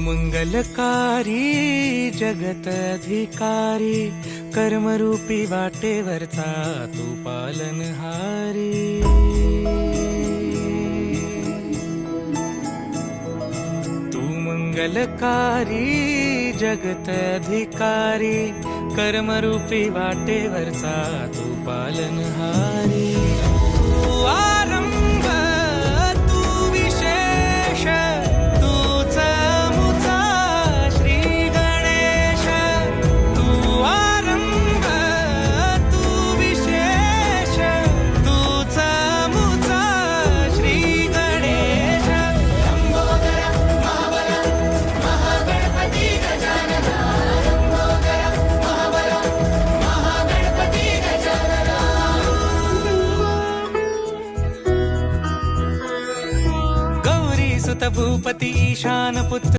मंगलकारी जगत अधिकारी कर्मरूपी वाटेवरचा तू पालनहारी। तू मंगलकारी जगत अधिकारी कर्मरूपी वाटेवरचा तू पालनहारी। तू आरंभ तू विशेष तूच मुचा श्री गणेश। तू आरंभ तू विशेष तूच मुचा श्री गणेश। लंबोदर महाबल महागणपती गजानन। लंबोदर महाबल महागणपती गजानन। गौरी सुत भूपती ईशान पुत्र